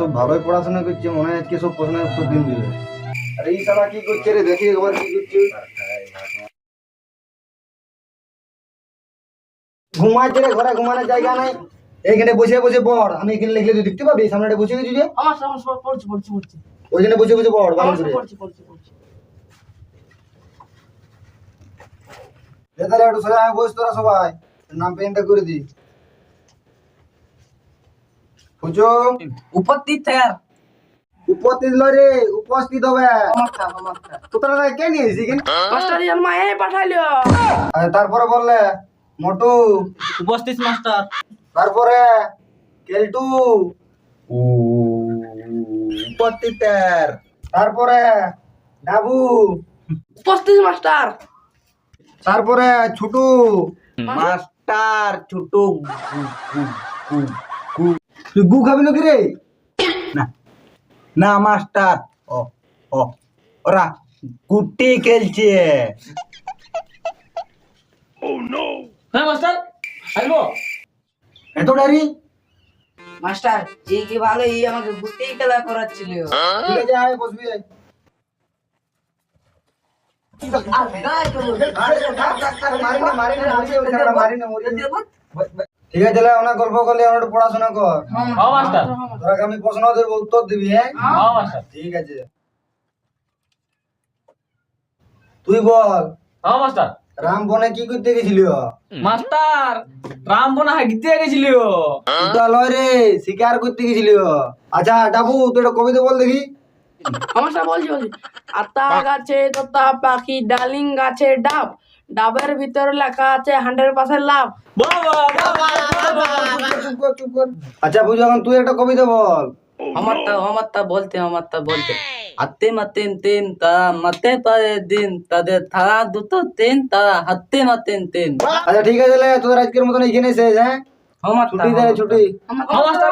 সব ভালোই পড়াশোনা করছে, মনে হয় আজকে সব প্রশ্নের উত্তর দিন দিবে। আর এই শালা কি করছে রে, দেখি একবার কি করছে। ঘুমাচ্ছে রে, ঘরে ঘুমানোর জায়গা নাই। এইখানে বসে বসে পড়, আমি এখানে লিখলে তুই দেখতে পাবি, সামনে বসে গেছি যে আমার সব পড়ছি ওইখানে বসে বসে পড় ভালো করে। পড়ছি তাহলে একটু সোজা হয়ে বস তোরা সবাই, নাম পেনটা করে দি। বুঝো উপস্থিত স্যার। উপস্থিত লয় রে, উপস্থিত হবে। আমারটা তো তোরা কে নিয়ে এসেছিস এখানে? মাস্টার জানমা এই পাঠাইলো। আর তারপরে বললে মোটু, উপস্থিত মাস্টার। তারপরে কেলটু, উপস্থিত। তারপরে ডাবু, উপস্থিত মাস্টার। তারপরে ছুটু, মাস্টার ছোটু তুই গু খাবি নাকি রে? না না মাস্টার, ও ও ওরা গুটি খেলছে। হ্যাঁ মাস্টার আসবো। এত ডারি? মাস্টার জি কি ভালো, এই আমাকে গুটি খেলা করাচ্ছিল। ঠিক আছে, আয় বসবি। ঠিক আছে, অনেক গল্প করলে অনেক পড়াশোনা কর। তোরা আমি প্রশ্ন দেবো, উত্তর দিবি। হ্যাঁ ঠিক আছে, তুই বল রাম বনে কি করতে গেছিল? মাস্টার রাম বনা হাগিতে গেছিল। ওটা লয় রে, শিকার করতে গেছিল। আচ্ছা ডাবু, তুই একটা কবিতা বল দেখি। মাস্টার বলছি আতা গাছে তোতা পাখি, ডালিং গাছে ডাব, ডাবের ভিতরে লেখা আছে 100% লাভ। চুপ কর, চুপ কর। আচ্ছা বুঝো, এখন তুই একটা কবিতা বল। আমারটা বলতে হাতে মাতেন তেন তারা মাতে পারে দিন, তাদের থালা দুটো তেন তারা হাতে মাতেন তেন। আচ্ছা ঠিক আছে, তোদের আজকের মতন এখানে শেষ। হ্যাঁ ছুটি দে, ছুটি। মাস্টার